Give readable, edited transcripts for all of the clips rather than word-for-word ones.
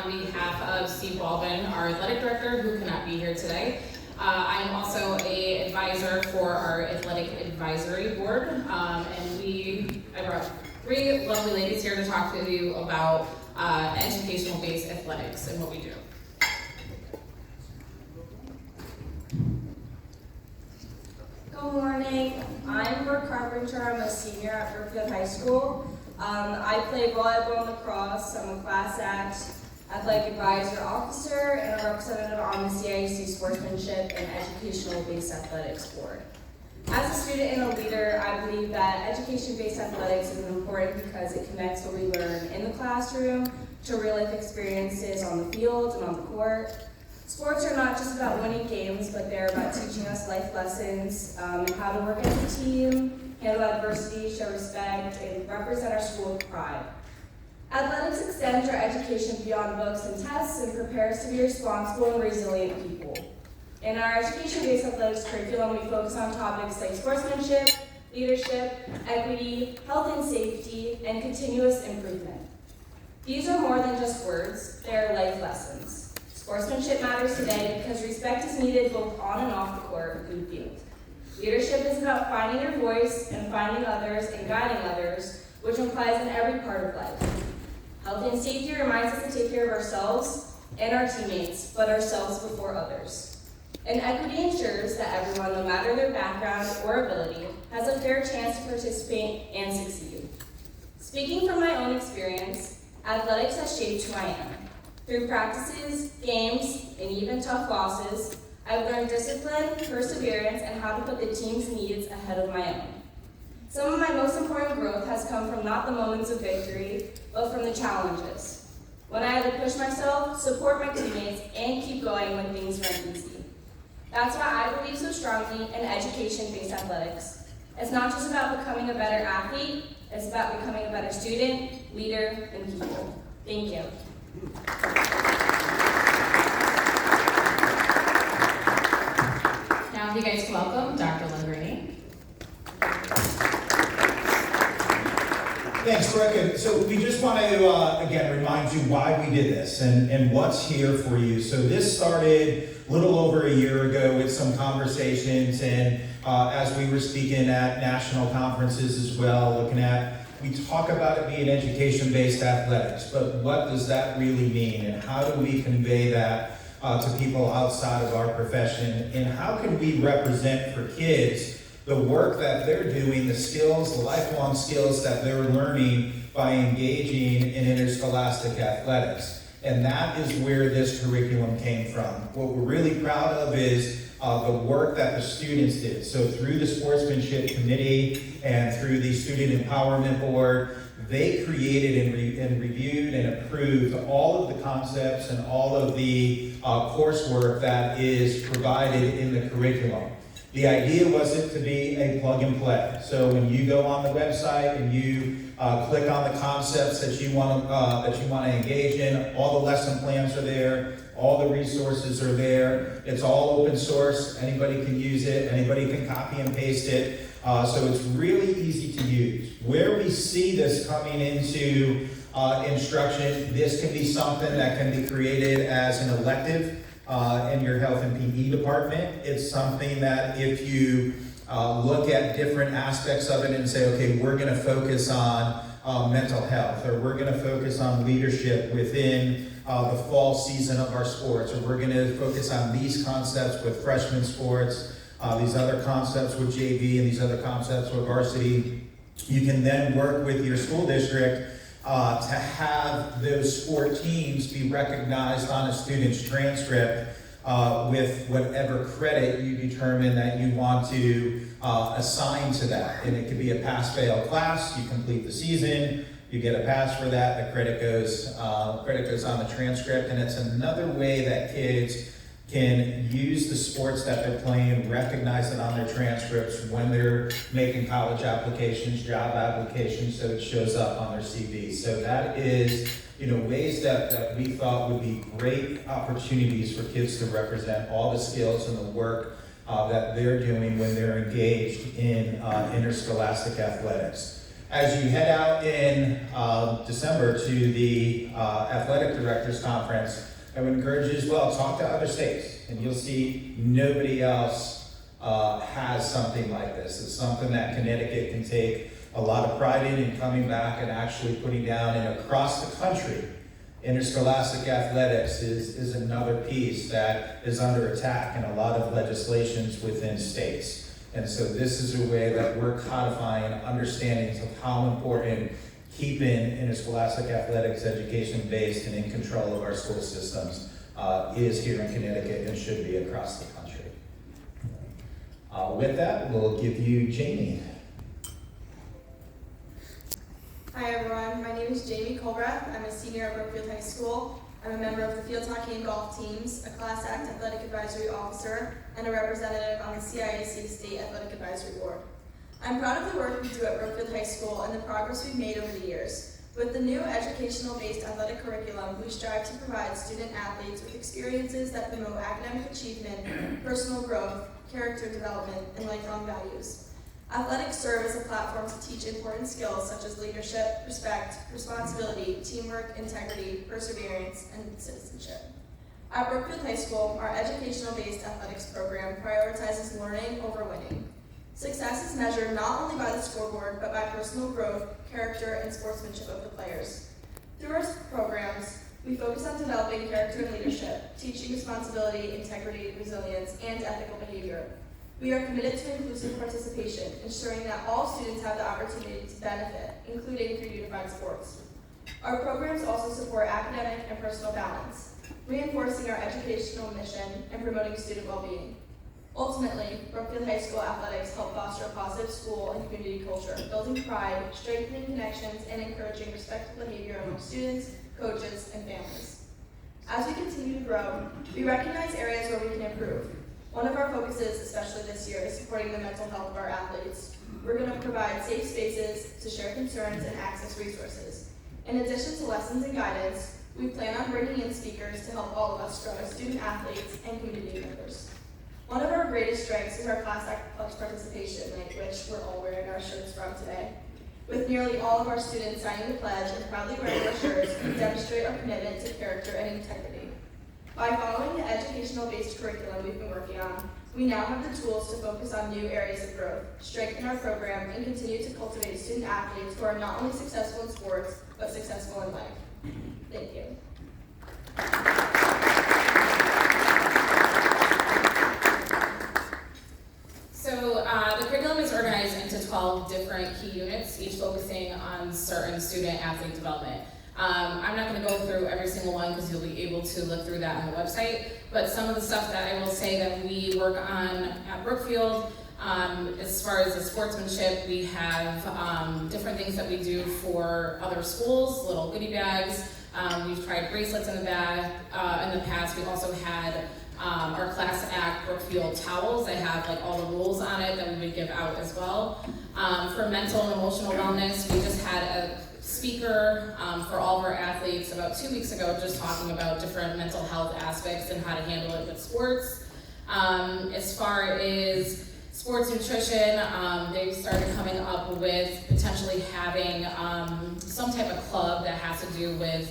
On behalf of Steve Baldwin, our athletic director, who cannot be here today. I am also an advisor for our athletic advisory board, and I brought three lovely ladies here to talk to you about educational-based athletics and what we do. Good morning. I'm Brooke Carpenter. I'm a senior at Brookfield High School. I play volleyball and lacrosse. I'm a CIAC athletic advisor officer and a representative on the CIAC Sportsmanship and Educational-Based Athletics Board. As a student and a leader, I believe that education-based athletics is important because it connects what we learn in the classroom to real-life experiences on the field and on the court. Sports are not just about winning games, but they're about teaching us life lessons, and how to work as a team, handle adversity, show respect, and represent our school with pride. Athletics extends our education beyond books and tests and prepare us to be responsible and resilient people. In our education-based athletics curriculum, we focus on topics like sportsmanship, leadership, equity, health and safety, and continuous improvement. These are more than just words, they are life lessons. Sportsmanship matters today because respect is needed both on and off the court and field. Leadership is about finding your voice and finding others and guiding others, which applies in every part of life. Health and safety reminds us to take care of ourselves and our teammates, but ourselves before others. And equity ensures that everyone, no matter their background or ability, has a fair chance to participate and succeed. Speaking from my own experience, athletics has shaped who I am. Through practices, games, and even tough losses, I've learned discipline, perseverance, and how to put the team's needs ahead of my own. Some of my most important growth has come from not the moments of victory, but from the challenges. When I had to push myself, support my teammates, and keep going when things weren't easy. That's why I believe so strongly in education-based athletics. It's not just about becoming a better athlete, it's about becoming a better student, leader, and people. Thank you. Now, if you guys welcome Dr. Lundgren. Thanks, Brooke. So we just want to, again, remind you why we did this and what's here for you. So this started a little over a year ago with some conversations, and as we were speaking at national conferences as well, we talk about it being education-based athletics, but what does that really mean, and how do we convey that to people outside of our profession, and how can we represent for kids the work that they're doing, the skills, the lifelong skills that they're learning by engaging in interscholastic athletics. And that is where this curriculum came from. What we're really proud of is the work that the students did. So through the Sportsmanship Committee and through the Student Empowerment Board, they created and reviewed and approved all of the concepts and all of the coursework that is provided in the curriculum. The idea wasn't to be a plug and play. So when you go on the website and you click on the concepts that you want to engage in, all the lesson plans are there, all the resources are there. It's all open source. Anybody can use it. Anybody can copy and paste it. So it's really easy to use. Where we see this coming into instruction, this can be something that can be created as an elective in your health and PE department. It's something that if you look at different aspects of it and say, okay, we're going to focus on mental health, or we're going to focus on leadership within the fall season of our sports, or we're going to focus on these concepts with freshman sports, these other concepts with JV, and these other concepts with varsity. You can then work with your school district to have those sport teams be recognized on a student's transcript with whatever credit you determine that you want to assign to that. And it could be a pass-fail class. You complete the season, you get a pass for that, the credit goes on the transcript, and it's another way that kids can use the sports that they're playing, recognize it on their transcripts when they're making college applications, job applications, so it shows up on their CV. So that is, ways that we thought would be great opportunities for kids to represent all the skills and the work that they're doing when they're engaged in interscholastic athletics. As you head out in December to the Athletic Directors Conference, I would encourage you as well, talk to other states, and you'll see nobody else has something like this. It's something that Connecticut can take a lot of pride in coming back and actually putting down, and across the country. Interscholastic athletics is another piece that is under attack in a lot of legislations within states. And so this is a way that we're codifying understandings of how important keeping interscholastic athletics education based and in control of our school systems is here in Connecticut and should be across the country. With that, we'll give you Jamie. Hi everyone, my name is Jamie Colbreth. I'm a senior at Brookfield High School. I'm a member of the field hockey and golf teams, a Class Act Athletic Advisory Officer, and a representative on the CIAC State Athletic Advisory Board. I'm proud of the work we do at Brookfield High School and the progress we've made over the years. With the new educational-based athletic curriculum, we strive to provide student athletes with experiences that promote academic achievement, personal growth, character development, and lifelong values. Athletics serve as a platform to teach important skills such as leadership, respect, responsibility, teamwork, integrity, perseverance, and citizenship. At Brookfield High School, our educational-based athletics program prioritizes learning over winning. Success is measured not only by the scoreboard, but by personal growth, character, and sportsmanship of the players. Through our programs, we focus on developing character and leadership, teaching responsibility, integrity, resilience, and ethical behavior. We are committed to inclusive participation, ensuring that all students have the opportunity to benefit, including through unified sports. Our programs also support academic and personal balance, reinforcing our educational mission and promoting student well-being. Ultimately, Brookfield High School athletics help foster a positive school and community culture, building pride, strengthening connections, and encouraging respectful behavior among students, coaches, and families. As we continue to grow, we recognize areas where we can improve. One of our focuses, especially this year, is supporting the mental health of our athletes. We're going to provide safe spaces to share concerns and access resources. In addition to lessons and guidance, we plan on bringing in speakers to help all of us grow as student athletes and community members. One of our greatest strengths is our Class Act Pledge Participation Night, which we're all wearing our shirts from today. With nearly all of our students signing the pledge and proudly wearing our shirts, we demonstrate our commitment to character and integrity. By following the educational-based curriculum we've been working on, we now have the tools to focus on new areas of growth, strengthen our program, and continue to cultivate student athletes who are not only successful in sports, but successful in life. Thank you. So the curriculum is organized into 12 different key units, each focusing on certain student athlete development. I'm not going to go through every single one because you'll be able to look through that on the website, but some of the stuff that I will say that we work on at Brookfield, as far as the sportsmanship, we have different things that we do for other schools, little goodie bags. We've tried bracelets in the past. We also had our Class Act Brookfield towels that have like all the rules on it that we would give out as well. For mental and emotional wellness, we just had a speaker for all of our athletes about 2 weeks ago, just talking about different mental health aspects and how to handle it with sports. As far as sports nutrition, they've started coming up with potentially having some type of club that has to do with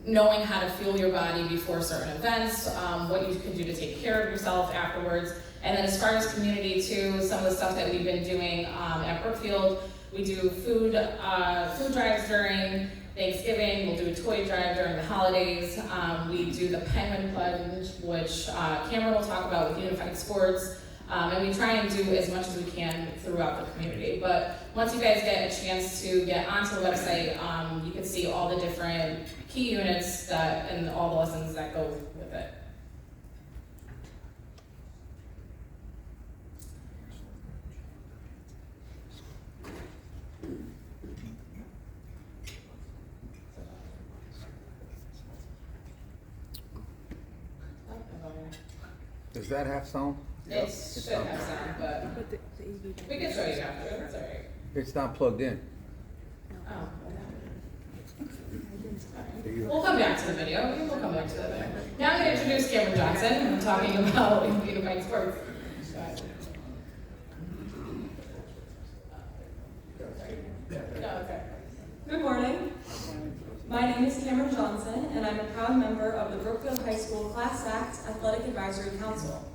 knowing how to fuel your body before certain events, what you can do to take care of yourself afterwards. And then as far as community too, some of the stuff that we've been doing at Brookfield, we do food drives during Thanksgiving, we'll do a toy drive during the holidays, we do the Penguin Plunge, which Cameron will talk about with Unified Sports, and we try and do as much as we can throughout the community. But once you guys get a chance to get onto the website, you can see all the different key units that and all the lessons that go with it. Does that have sound? It should have sound, but we can show you after, that's all right. It's not plugged in. Oh, we'll come back to the video. We'll come back to the video. Now I'm going to introduce Cameron Johnson. I'm talking about Unified Sports. Go ahead. Good morning. My name is Cameron Johnson, and I'm a proud member of the Brookfield High School Class Act Athletic Advisory Council.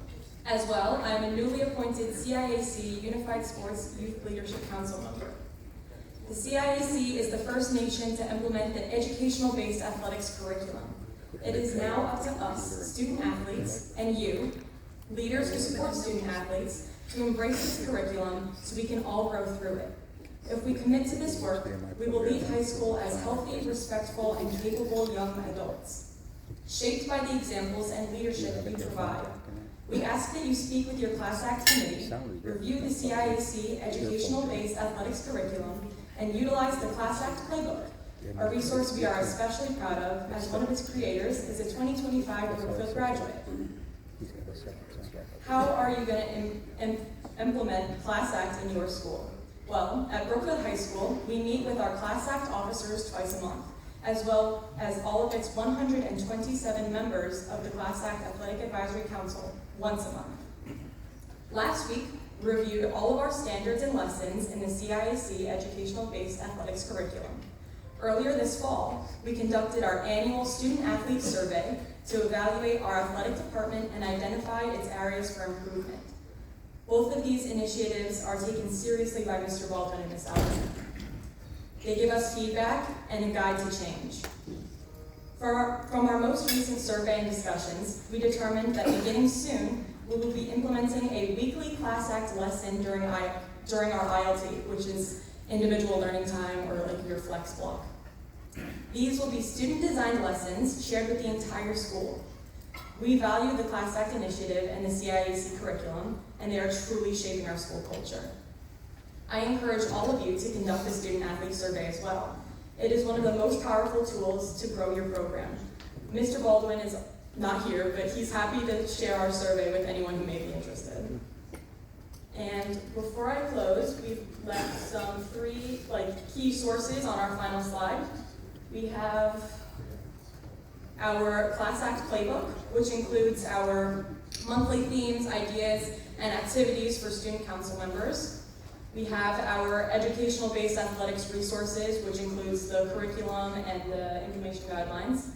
As well, I am a newly appointed CIAC Unified Sports Youth Leadership Council member. The CIAC is the first nation to implement the educational-based athletics curriculum. It is now up to us, student athletes, and you, leaders who support student athletes, to embrace this curriculum so we can all grow through it. If we commit to this work, we will leave high school as healthy, respectful, and capable young adults. Shaped by the examples and leadership you provide, we ask that you speak with your Class Act committee, review the CIAC educational-based athletics curriculum, and utilize the Class Act playbook, a resource we are especially proud of as one of its creators is a 2025 Brookfield graduate. How are you going to implement Class Act in your school? Well, at Brookfield High School, we meet with our Class Act officers twice a month, as well as all of its 127 members of the Class Act Athletic Advisory Council once a month. Last week, we reviewed all of our standards and lessons in the CIAC educational-based athletics curriculum. Earlier this fall, we conducted our annual student-athlete survey to evaluate our athletic department and identify its areas for improvement. Both of these initiatives are taken seriously by Mr. Baldwin and Ms. Allison. They give us feedback and a guide to change. From our most recent survey and discussions, we determined that beginning soon, we will be implementing a weekly Class Act lesson during our ILT, which is individual learning time or like your flex block. These will be student-designed lessons shared with the entire school. We value the Class Act initiative and the CIAC curriculum, and they are truly shaping our school culture. I encourage all of you to conduct the student-athlete survey as well. It is one of the most powerful tools to grow your program. Mr. Baldwin is not here, but he's happy to share our survey with anyone who may be interested. And before I close, we've left some three key sources on our final slide. We have our Class Act playbook, which includes our monthly themes, ideas, and activities for student council members. We have our educational-based athletics resources, which includes the curriculum and the information guidelines.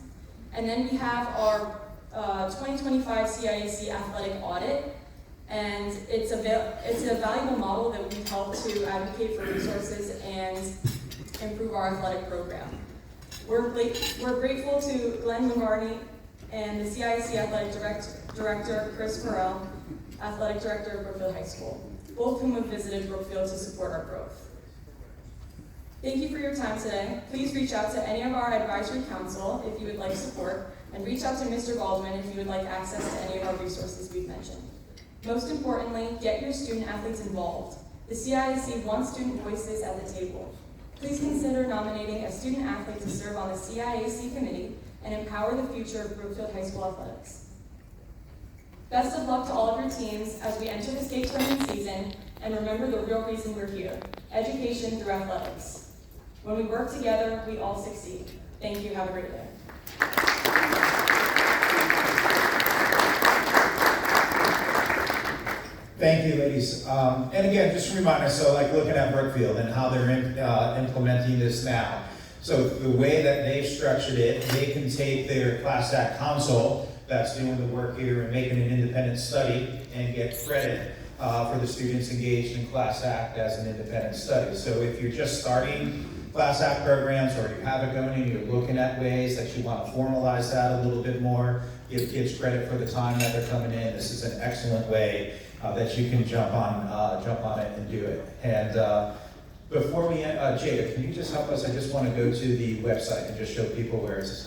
And then we have our 2025 CIAC athletic audit, and it's a valuable model that we help to advocate for resources and improve our athletic program. We're grateful to Glenn Lombardi and the CIAC Athletic Director, Chris Farrell, Athletic Director of Brookfield High School, both whom have visited Brookfield to support our growth. Thank you for your time today. Please reach out to any of our advisory council if you would like support, and reach out to Mr. Baldwin if you would like access to any of our resources we've mentioned. Most importantly, get your student athletes involved. The CIAC wants student voices at the table. Please consider nominating a student athlete to serve on the CIAC committee and empower the future of Brookfield High School athletics. Best of luck to all of your teams as we enter the state tournament season, and remember the real reason we're here, education through athletics. When we work together, we all succeed. Thank you, have a great day. Thank you, ladies. And again, just to remind us, so looking at Brookfield and how they're implementing this now. So the way that they've structured it, they can take their Class Act council that's doing the work here and making an independent study and get credit for the students engaged in Class Act as an independent study. So if you're just starting Class Act programs, or you have it going and you're looking at ways that you want to formalize that a little bit more, give kids credit for the time that they're coming in, this is an excellent way that you can jump on it and do it. And before we end, Jada, can you just help us? I just want to go to the website and just show people where it's